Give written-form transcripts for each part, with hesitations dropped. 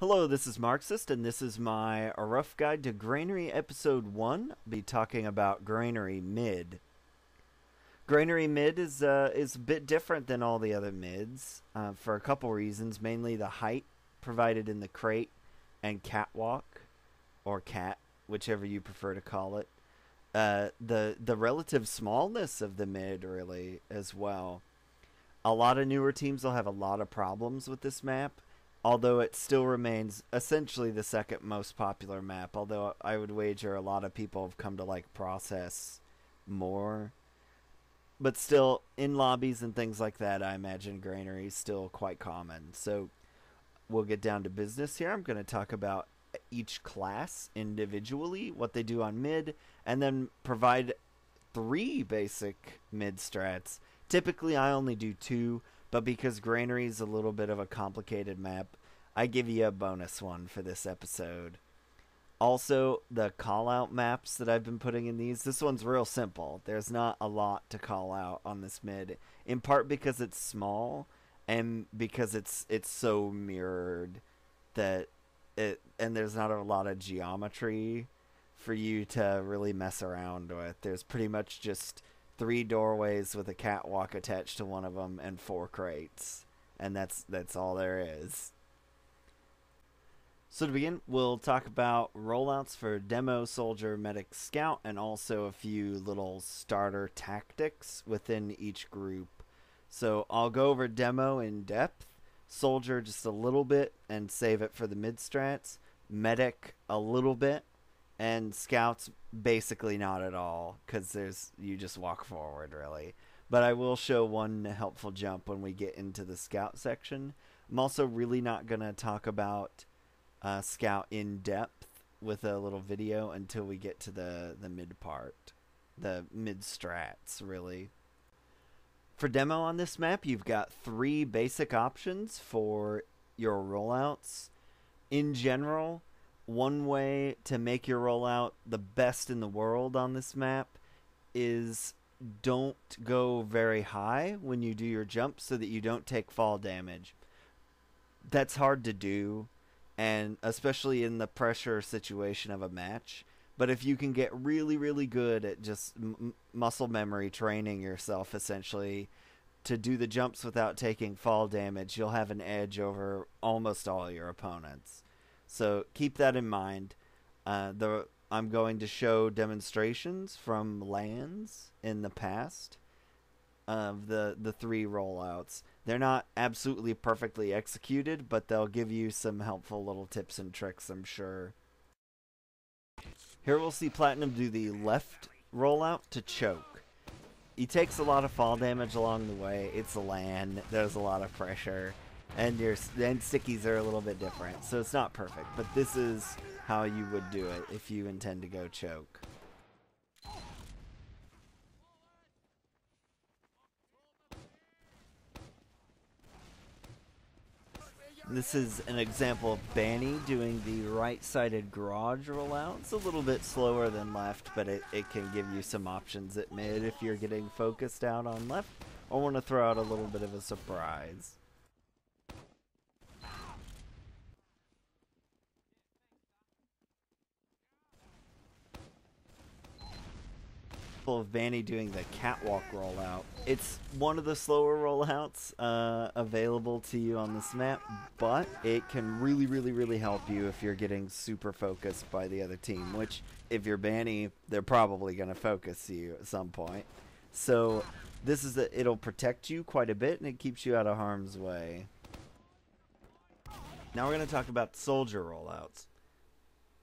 Hello, this is Marxist, and this is my A Rough Guide to Granary Episode 1. I'll be talking about Granary Mid. Granary Mid is a bit different than all the other mids for a couple reasons, mainly the height provided in the crate and catwalk, or cat, whichever you prefer to call it. The relative smallness of the mid, really, as well. A lot of newer teams will have a lot of problems with this map, although it still remains essentially the second most popular map, although I would wager a lot of people have come to like Process more. But still, in lobbies and things like that, I imagine Granary is still quite common. So we'll get down to business here. I'm going to talk about each class individually, what they do on mid, and then provide 3 basic mid strats. Typically, I only do 2, but because Granary is a little bit of a complicated map, I give you a bonus one for this episode. Also, the call-out maps that I've been putting in these, this one's real simple. There's not a lot to call out on this mid, in part because it's small, and because it's so mirrored that and there's not a lot of geometry for you to really mess around with. There's pretty much just 3 doorways with a catwalk attached to one of them and 4 crates, and that's all there is. So to begin, we'll talk about rollouts for Demo, Soldier, Medic, Scout, and also a few little starter tactics within each group. So I'll go over Demo in depth, Soldier just a little bit and save it for the mid strats, Medic a little bit, and Scouts basically not at all, because you just walk forward, really. But I will show one helpful jump when we get into the Scout section. I'm also really not going to talk about Scout in depth with a little video until we get to the mid part. The mid strats, really. For Demo on this map, you've got 3 basic options for your rollouts. In general, one way to make your rollout the best in the world on this map is don't go very high when you do your jump so that you don't take fall damage. That's hard to do, and especially in the pressure situation of a match. But if you can get really, really good at just muscle memory training yourself, essentially, to do the jumps without taking fall damage, you'll have an edge over almost all your opponents. So keep that in mind. I'm going to show demonstrations from lands in the past of the 3 rollouts. They're not absolutely perfectly executed, but they'll give you some helpful little tips and tricks, I'm sure. Here we'll see Platinum do the left rollout to choke. He takes a lot of fall damage along the way. It's a LAN. There's a lot of pressure. And stickies are a little bit different, so it's not perfect. But this is how you would do it if you intend to go choke. This is an example of Banny doing the right-sided garage rollout. It's a little bit slower than left, but it can give you some options at mid if you're getting focused out on left or want to throw out a little bit of a surprise. Of Vanny doing the catwalk rollout. It's one of the slower rollouts available to you on this map, but it can really help you if you're getting super focused by the other team, which if you're Banny, they're probably going to focus you at some point. So it'll protect you quite a bit and it keeps you out of harm's way. Now we're going to talk about soldier rollouts.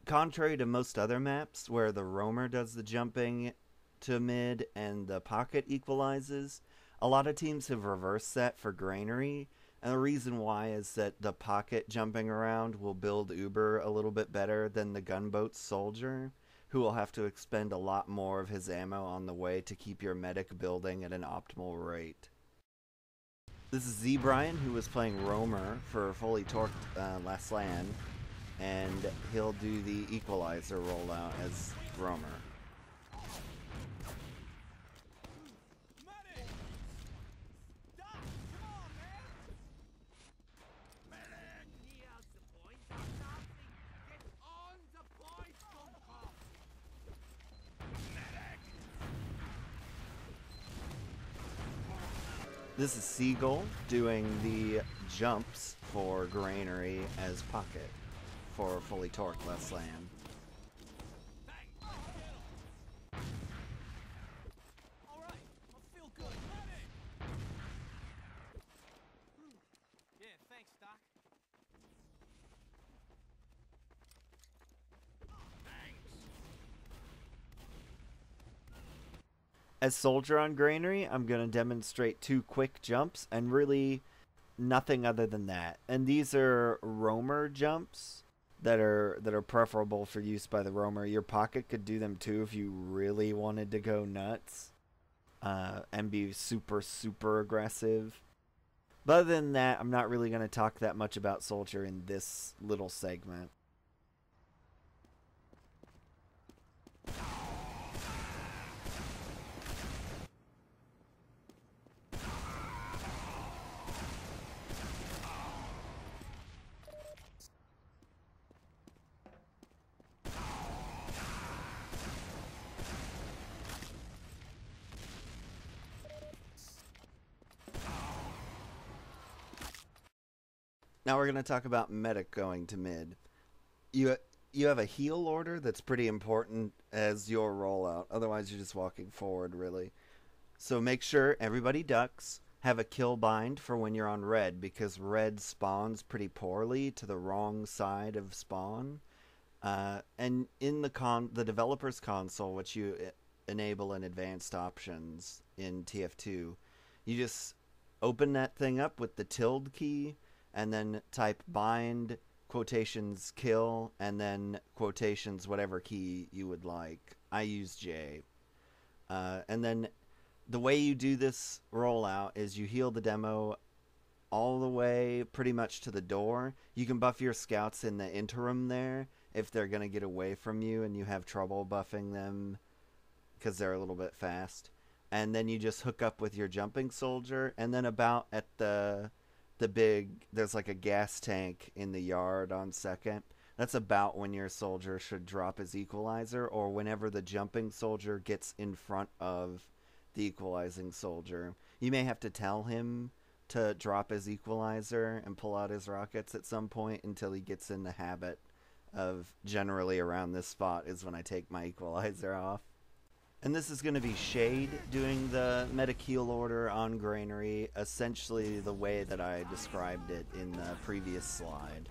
Contrary to most other maps where the roamer does the jumping to mid and the pocket equalizes, a lot of teams have reversed that for Granary, and the reason why is that the pocket jumping around will build Uber a little bit better than the gunboat soldier, who will have to expend a lot more of his ammo on the way to keep your medic building at an optimal rate. This is Z Brian, who was playing roamer for Fully Torqued last LAN, and he'll do the equalizer rollout as roamer. This is Seagull doing the jumps for Granary as Pocket for fully torqueless land. As Soldier on Granary, I'm going to demonstrate 2 quick jumps and really nothing other than that. And these are roamer jumps that are preferable for use by the roamer. Your Pocket could do them too if you really wanted to go nuts and be super aggressive. But other than that, I'm not really going to talk that much about Soldier in this little segment. Now we're going to talk about Medic going to mid. You have a heal order that's pretty important as your rollout. Otherwise, you're just walking forward, really. So make sure everybody ducks. Have a kill bind for when you're on red, because red spawns pretty poorly to the wrong side of spawn. And in the developer's console, which you enable in advanced options in TF2, you just open that thing up with the tilde key and then type bind quotations kill and then quotations whatever key you would like. I use J. And then the way you do this rollout is you heal the demo all the way pretty much to the door. You can buff your scouts in the interim there if they're going to get away from you and you have trouble buffing them because they're a little bit fast. And then you just hook up with your jumping soldier, and then about at the big, there's like a gas tank in the yard on second. That's about when your soldier should drop his equalizer, or whenever the jumping soldier gets in front of the equalizing soldier. You may have to tell him to drop his equalizer and pull out his rockets at some point until he gets in the habit of, generally around this spot is when I take my equalizer off. And this is going to be Shade doing the medic heal order on Granary, essentially the way that I described it in the previous slide.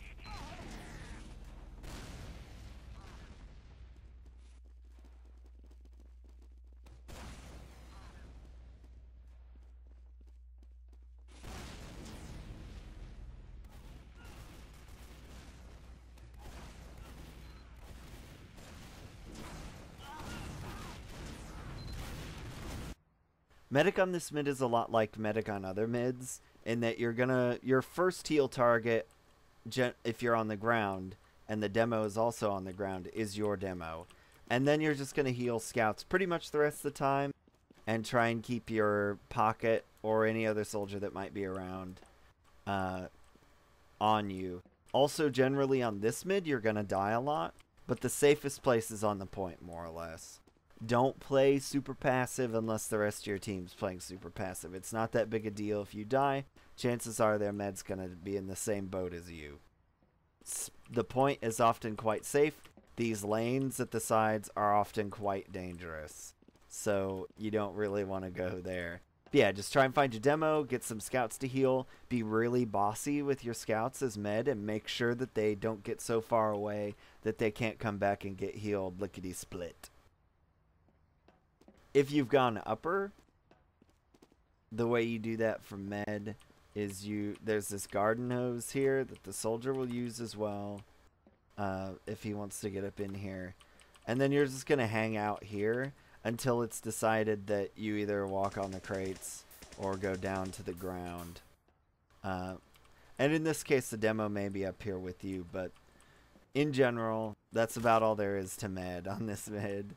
Medic on this mid is a lot like Medic on other mids, in that your first heal target, if you're on the ground, and the demo is also on the ground, is your demo. And then you're just gonna heal scouts pretty much the rest of the time, and try and keep your Pocket or any other soldier that might be around on you. Also, generally on this mid, you're gonna die a lot, but the safest place is on the point, more or less. Don't play super passive unless the rest of your team's playing super passive. It's not that big a deal if you die. Chances are their med's going to be in the same boat as you. The point is often quite safe. These lanes at the sides are often quite dangerous. So you don't really want to go there. But yeah, just try and find your demo, get some scouts to heal, be really bossy with your scouts as med, and make sure that they don't get so far away that they can't come back and get healed lickety-split. If you've gone upper, the way you do that for med is there's this garden hose here that the soldier will use as well if he wants to get up in here. And then you're just going to hang out here until it's decided that you either walk on the crates or go down to the ground. And in this case, the demo may be up here with you, but in general, that's about all there is to med on this mid.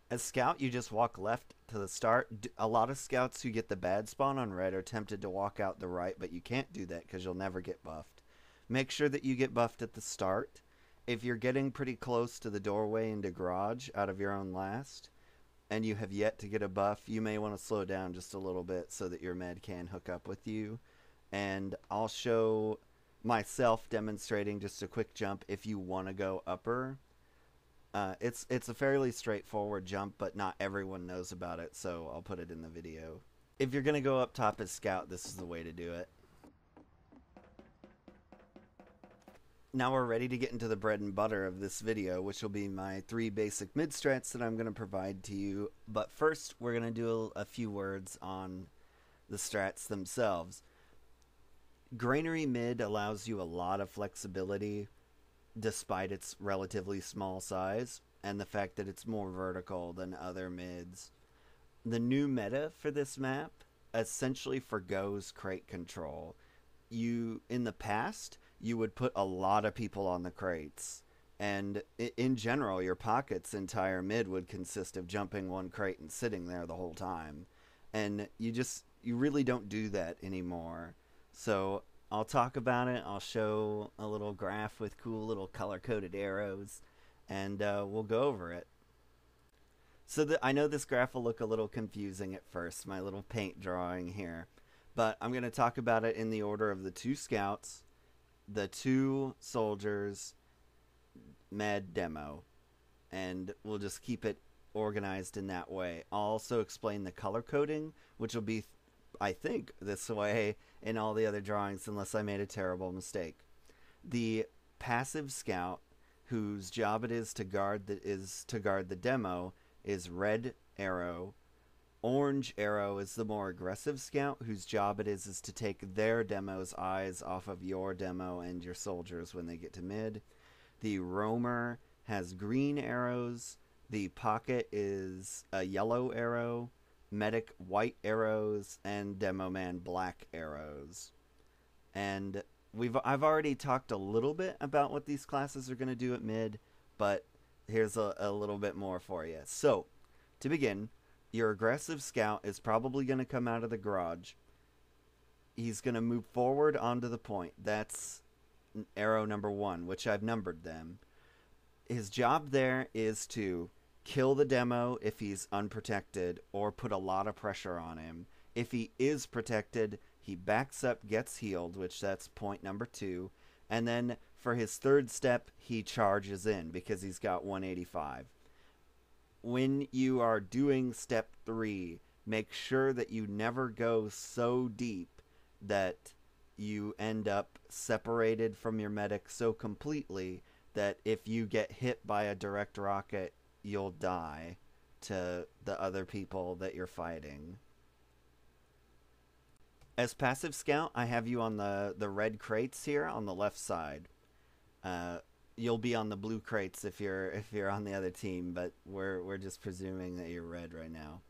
As scout, you just walk left to the start. A lot of scouts who get the bad spawn on red are tempted to walk out the right, but you can't do that because you'll never get buffed. Make sure that you get buffed at the start. If you're getting pretty close to the doorway into garage out of your own last, and you have yet to get a buff, you may want to slow down just a little bit so that your med can hook up with you. And I'll show myself demonstrating just a quick jump if you want to go upper. It's a fairly straightforward jump, but not everyone knows about it, so I'll put it in the video. If you're going to go up top as scout, this is the way to do it. Now we're ready to get into the bread and butter of this video, which will be my 3 basic mid strats that I'm going to provide to you. But first, we're going to do a few words on the strats themselves. Granary mid allows you a lot of flexibility despite its relatively small size and the fact that it's more vertical than other mids. The new meta for this map essentially forgoes crate control. In the past, you would put a lot of people on the crates, and in general, your pocket's entire mid would consist of jumping one crate and sitting there the whole time. And you really don't do that anymore. So I'll talk about it. I'll show a little graph with cool little color-coded arrows, and we'll go over it. So I know this graph will look a little confusing at first, my little paint drawing here. But I'm going to talk about it in the order of the 2 scouts, the 2 soldiers, med, demo. And we'll just keep it organized in that way. I'll also explain the color coding, which will be, I think, this way in all the other drawings, unless I made a terrible mistake. The passive scout, whose job it is to guard the demo, is red arrow. Orange arrow is the more aggressive scout, whose job it is to take their demo's eyes off of your demo and your soldiers when they get to mid. The roamer has green arrows. The pocket is a yellow arrow. Medic white arrows, and demo man black arrows. And I've already talked a little bit about what these classes are going to do at mid, but here's a little bit more for you. So, to begin, your aggressive scout is probably going to come out of the garage. He's going to move forward onto the point. That's arrow number 1, which I've numbered them. His job there is to kill the demo if he's unprotected, or put a lot of pressure on him. If he is protected, he backs up, gets healed, which that's point number 2. And then for his 3rd step, he charges in because he's got 185. When you are doing step 3, make sure that you never go so deep that you end up separated from your medic so completely that if you get hit by a direct rocket, you'll die to the other people that you're fighting. As passive scout, I have you on the red crates here on the left side. You'll be on the blue crates if you're on the other team, but we're just presuming that you're red right now.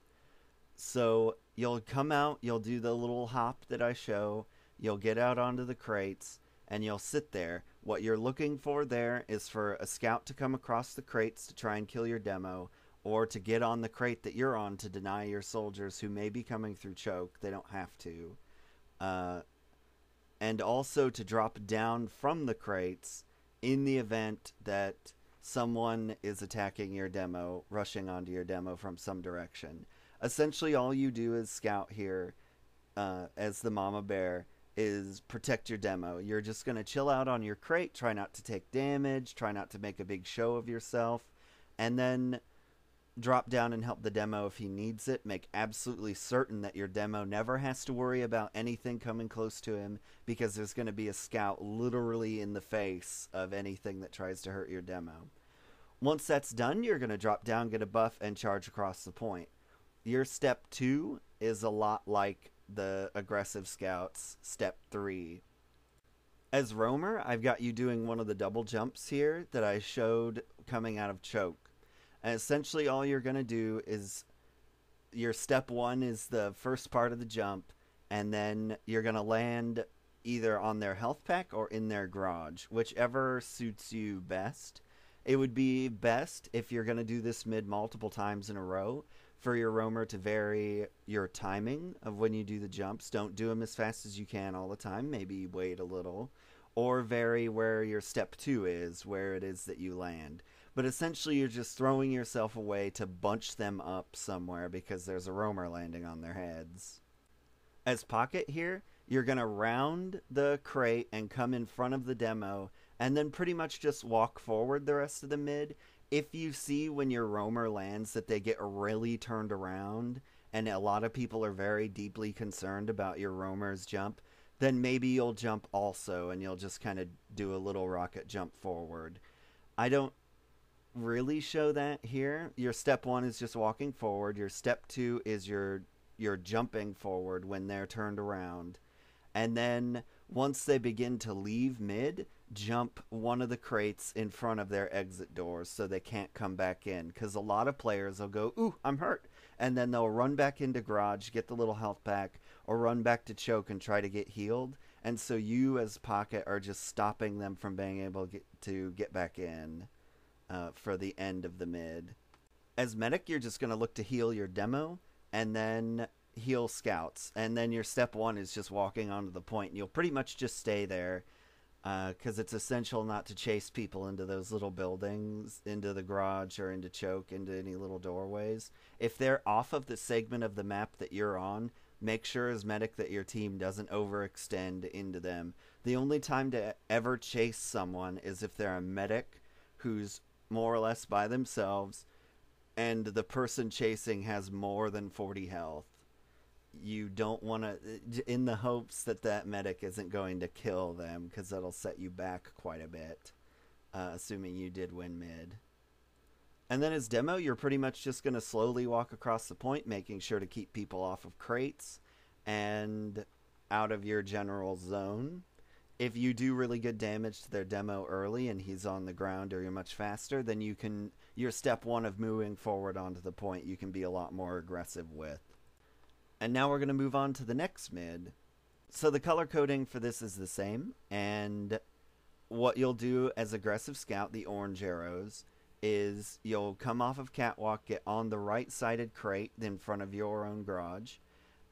So you'll come out, you'll do the little hop that I show, you'll get out onto the crates, and you'll sit there. What you're looking for there is for a scout to come across the crates to try and kill your demo, or to get on the crate that you're on to deny your soldiers who may be coming through choke. They don't have to. And also to drop down from the crates in the event that someone is attacking your demo, rushing onto your demo from some direction. Essentially, all you do as scout here, as the mama bear, is protect your demo. You're just going to chill out on your crate, try not to take damage, try not to make a big show of yourself, and then drop down and help the demo if he needs it. Make absolutely certain that your demo never has to worry about anything coming close to him, because there's going to be a scout literally in the face of anything that tries to hurt your demo. Once that's done, you're going to drop down, get a buff, and charge across the point. Your step 2 is a lot like the aggressive scouts step 3. As roamer, I've got you doing one of the double jumps here that I showed coming out of choke. And essentially all you're going to do is your step 1 is the first part of the jump, and then you're going to land either on their health pack or in their garage, whichever suits you best. It would be best, if you're going to do this mid multiple times in a row, for your roamer to vary your timing of when you do the jumps. Don't do them as fast as you can all the time. Maybe wait a little. Or vary where your step 2 is, where it is that you land. But essentially, you're just throwing yourself away to bunch them up somewhere because there's a roamer landing on their heads. As Pocket here, you're going to round the crate and come in front of the demo, and then pretty much just walk forward the rest of the mid. If you see when your roamer lands that they get really turned around, and a lot of people are very deeply concerned about your roamer's jump, then maybe you'll jump also, and you'll just kind of do a little rocket jump forward. I don't really show that here. Your step one is just walking forward. Your step two is your jumping forward when they're turned around. And then once they begin to leave mid, jump one of the crates in front of their exit doors so they can't come back in. Because a lot of players will go, ooh, I'm hurt. And then they'll run back into garage, get the little health pack, or run back to choke and try to get healed. And so you as Pocket are just stopping them from being able to get back in for the end of the mid. As Medic, you're just going to look to heal your demo and then heal scouts. And then your step one is just walking onto the point. And you'll pretty much just stay there because it's essential not to chase people into those little buildings, into the garage or into choke, into any little doorways. If they're off of the segment of the map that you're on, make sure as Medic that your team doesn't overextend into them. The only time to ever chase someone is if they're a Medic who's more or less by themselves and the person chasing has more than 40 health. You don't want to, in the hopes that that Medic isn't going to kill them, because that'll set you back quite a bit, assuming you did win mid. And then as demo, you're pretty much just going to slowly walk across the point, making sure to keep people off of crates and out of your general zone. If you do really good damage to their demo early and he's on the ground or you're much faster, then you can, your step one of moving forward onto the point, you can be a lot more aggressive with. And now we're going to move on to the next mid. So the color coding for this is the same, and what you'll do as aggressive scout, the orange arrows, is you'll come off of catwalk, get on the right-sided crate in front of your own garage,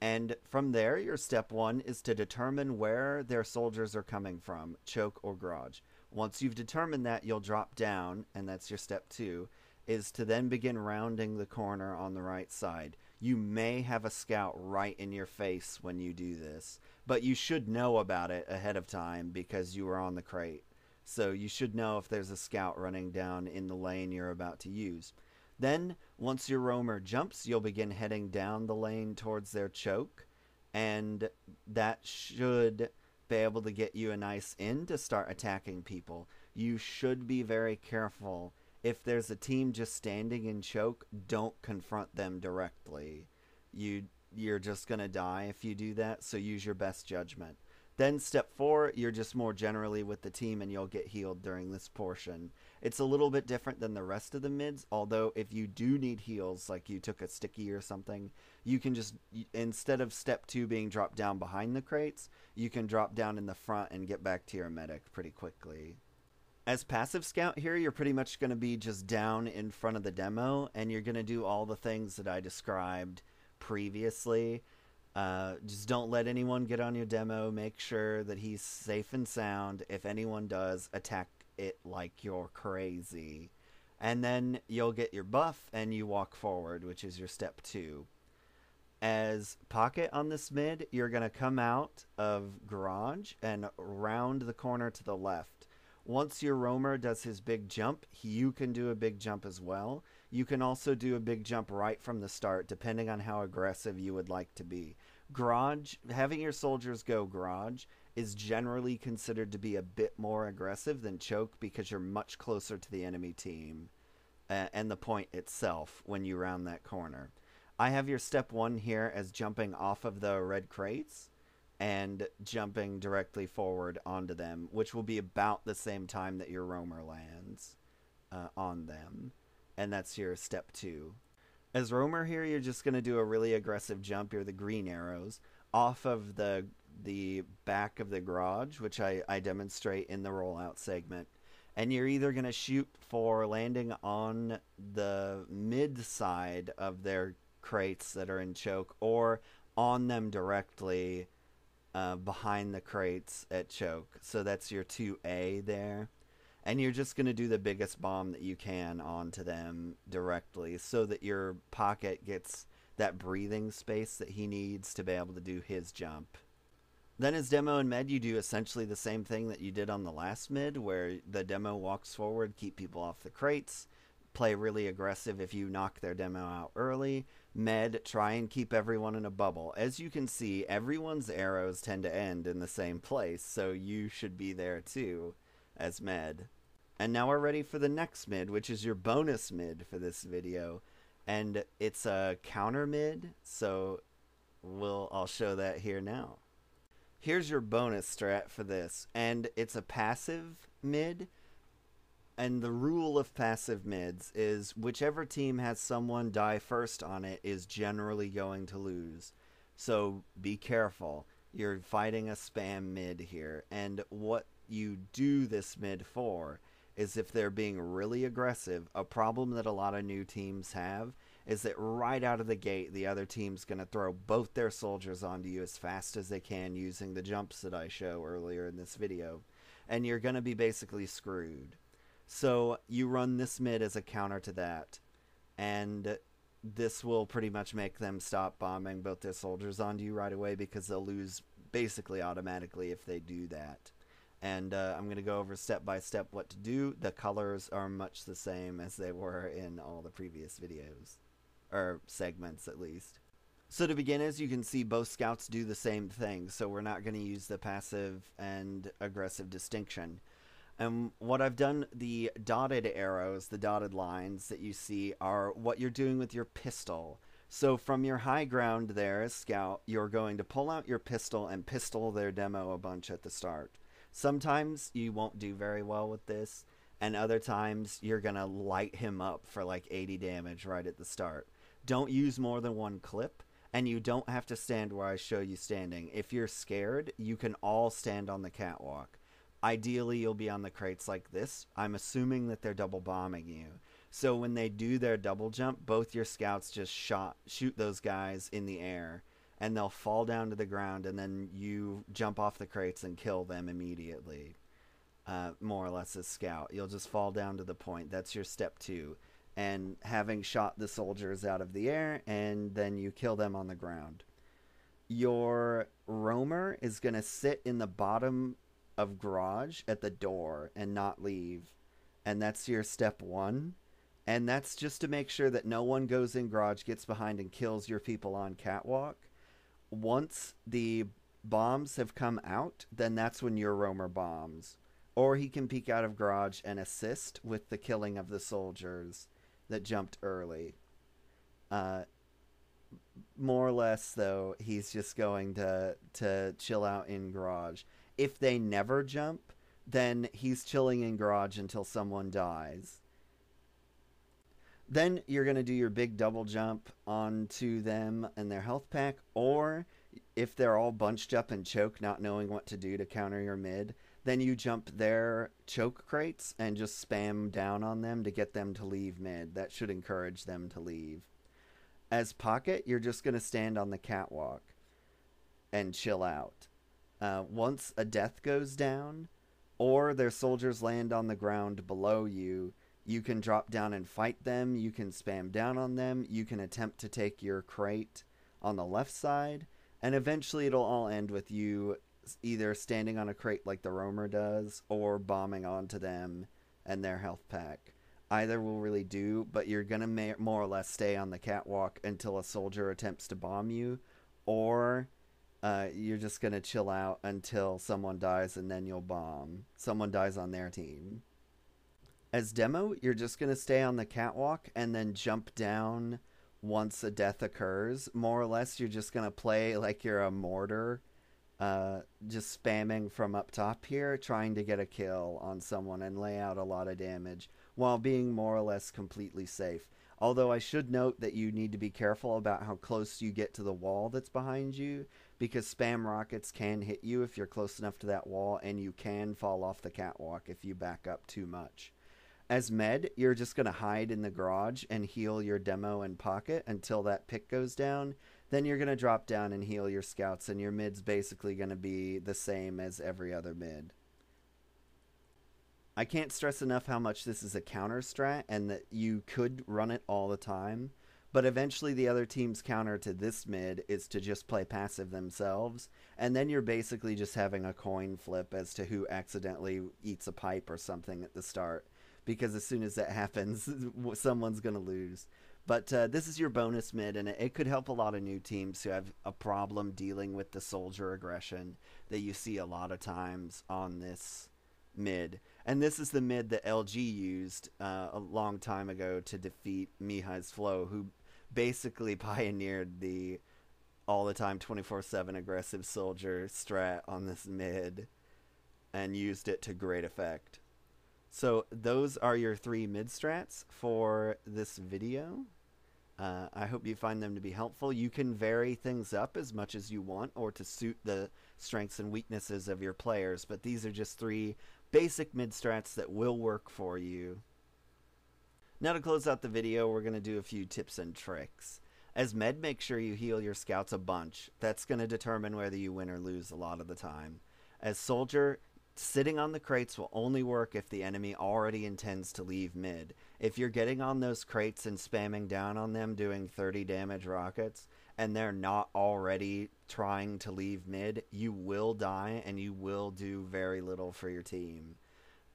and from there, your step one is to determine where their soldiers are coming from, choke or garage. Once you've determined that, you'll drop down, and that's your step two, is to then begin rounding the corner on the right side. You may have a scout right in your face when you do this, but you should know about it ahead of time because you were on the crate. So you should know if there's a scout running down in the lane you're about to use. Then, once your roamer jumps, you'll begin heading down the lane towards their choke, and that should be able to get you a nice in to start attacking people. You should be very careful. If there's a team just standing in choke, don't confront them directly. You're just going to die if you do that, so use your best judgment. Then step 4, you're just more generally with the team and you'll get healed during this portion. It's a little bit different than the rest of the mids, although if you do need heals, like you took a sticky or something, you can just, instead of step 2 being dropped down behind the crates, you can drop down in the front and get back to your medic pretty quickly. As passive scout here, you're pretty much going to be just down in front of the demo, and you're going to do all the things that I described previously. Just don't let anyone get on your demo. Make sure that he's safe and sound. If anyone does, attack it like you're crazy. And then you'll get your buff and you walk forward, which is your step 2. As Pocket on this mid, you're going to come out of garage and round the corner to the left. Once your roamer does his big jump, you can do a big jump as well. You can also do a big jump right from the start, depending on how aggressive you would like to be. Garage, having your soldiers go garage, is generally considered to be a bit more aggressive than choke because you're much closer to the enemy team and the point itself when you round that corner. I have your step 1 here as jumping off of the red crates and jumping directly forward onto them, which will be about the same time that your roamer lands on them. And that's your step 2. As roamer here, you're just going to do a really aggressive jump. You're the green arrows off of the back of the garage, which I demonstrate in the rollout segment. And you're either going to shoot for landing on the mid side of their crates that are in choke, or on them directly behind the crates at choke. So that's your 2A there. And you're just going to do the biggest bomb that you can onto them directly so that your pocket gets that breathing space that he needs to be able to do his jump. Then as demo and med, you do essentially the same thing that you did on the last mid, where the demo walks forward, keep people off the crates, play really aggressive if you knock their demo out early. Med, try and keep everyone in a bubble. As you can see, everyone's arrows tend to end in the same place, so you should be there too as med. And now we're ready for the next mid, which is your bonus mid for this video. And it's a counter mid, so I'll show that here now. Here's your bonus strat for this, and it's a passive mid. And the rule of passive mids is whichever team has someone die first on it is generally going to lose. So be careful. You're fighting a spam mid here. And what you do this mid for is if they're being really aggressive. A problem that a lot of new teams have is that right out of the gate, the other team's going to throw both their soldiers onto you as fast as they can using the jumps that I show earlier in this video. And you're going to be basically screwed. So you run this mid as a counter to that, and this will pretty much make them stop bombing both their soldiers onto you right away, because they'll lose basically automatically if they do that. And I'm going to go over step by step what to do. The colors are much the same as they were in all the previous videos, or segments at least. So to begin, as you can see, both scouts do the same thing, so we're not going to use the passive and aggressive distinction. And what I've done, the dotted arrows, the dotted lines that you see, are what you're doing with your pistol. So from your high ground there as scout, you're going to pull out your pistol and pistol their demo a bunch at the start. Sometimes you won't do very well with this, and other times you're going to light him up for like 80 damage right at the start. Don't use more than one clip, and you don't have to stand where I show you standing. If you're scared, you can all stand on the catwalk. Ideally, you'll be on the crates like this. I'm assuming that they're double bombing you. So when they do their double jump, both your scouts just shoot those guys in the air, and they'll fall down to the ground, and then you jump off the crates and kill them immediately. More or less as scout. You'll just fall down to the point. That's your step 2. And having shot the soldiers out of the air, and then you kill them on the ground. Your roamer is going to sit in the bottom of garage at the door and not leave, and that's your step 1, and that's just to make sure that no one goes in garage, gets behind, and kills your people on catwalk. Once the bombs have come out, then that's when your roamer bombs, or he can peek out of garage and assist with the killing of the soldiers that jumped early. More or less though, he's just going to chill out in garage. If they never jump, then he's chilling in garage until someone dies. Then you're going to do your big double jump onto them and their health pack, or if they're all bunched up and choke, not knowing what to do to counter your mid, then you jump their choke crates and just spam down on them to get them to leave mid. That should encourage them to leave. As pocket, you're just going to stand on the catwalk and chill out. Once a death goes down, or their soldiers land on the ground below you, you can drop down and fight them, you can spam down on them, you can attempt to take your crate on the left side, and eventually it'll all end with you either standing on a crate like the roamer does, or bombing onto them and their health pack. Either will really do, but you're going to more or less stay on the catwalk until a soldier attempts to bomb you, or you're just going to chill out until someone dies, and then you'll bomb. Someone dies on their team. As demo, you're just going to stay on the catwalk and then jump down once a death occurs. More or less, you're just going to play like you're a mortar, just spamming from up top here, trying to get a kill on someone and lay out a lot of damage while being more or less completely safe. Although I should note that you need to be careful about how close you get to the wall that's behind you, because spam rockets can hit you if you're close enough to that wall, and you can fall off the catwalk if you back up too much. As med, you're just going to hide in the garage and heal your demo and pocket until that pick goes down. Then you're going to drop down and heal your scouts, and your mid's basically going to be the same as every other mid. I can't stress enough how much this is a counter strat and that you could run it all the time. But eventually, the other team's counter to this mid is to just play passive themselves. And then you're basically just having a coin flip as to who accidentally eats a pipe or something at the start. Because as soon as that happens, someone's going to lose. But this is your bonus mid, and it could help a lot of new teams who have a problem dealing with the soldier aggression that you see a lot of times on this mid. And this is the mid that LG used a long time ago to defeat Mihai's Flow, who basically pioneered the all the time 24/7 aggressive soldier strat on this mid and used it to great effect. So those are your 3 mid strats for this video. I hope you find them to be helpful. You can vary things up as much as you want or to suit the strengths and weaknesses of your players, but these are just 3 basic mid strats that will work for you. Now to close out the video, we're going to do a few tips and tricks. As med, make sure you heal your scouts a bunch. That's going to determine whether you win or lose a lot of the time. As soldier, sitting on the crates will only work if the enemy already intends to leave mid. If you're getting on those crates and spamming down on them doing 30 damage rockets, and they're not already trying to leave mid, you will die and you will do very little for your team.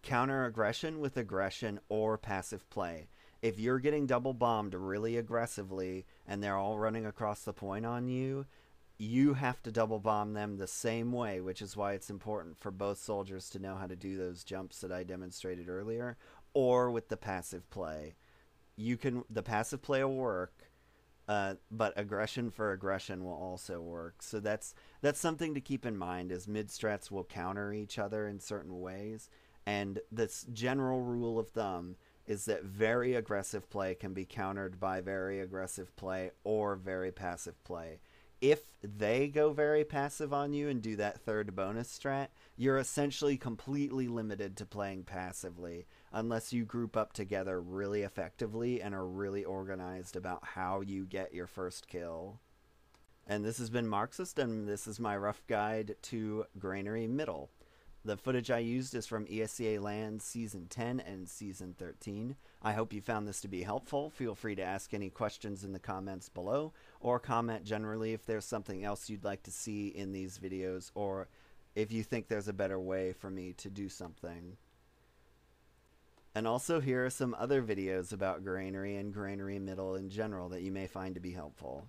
Counter aggression with aggression or passive play. If you're getting double bombed really aggressively and they're all running across the point on you, you have to double bomb them the same way, which is why it's important for both soldiers to know how to do those jumps that I demonstrated earlier, or with the passive play. The passive play will work, but aggression for aggression will also work. So that's something to keep in mind, is mid strats will counter each other in certain ways, and this general rule of thumb is that very aggressive play can be countered by very aggressive play or very passive play. If they go very passive on you and do that third bonus strat, you're essentially completely limited to playing passively unless you group up together really effectively and are really organized about how you get your first kill. And this has been Marxist, and this is my rough guide to Granary Middle. The footage I used is from ESCA Land Season 10 and Season 13. I hope you found this to be helpful. Feel free to ask any questions in the comments below, or comment generally if there's something else you'd like to see in these videos, or if you think there's a better way for me to do something. And also, here are some other videos about Granary and Granary Middle in general that you may find to be helpful.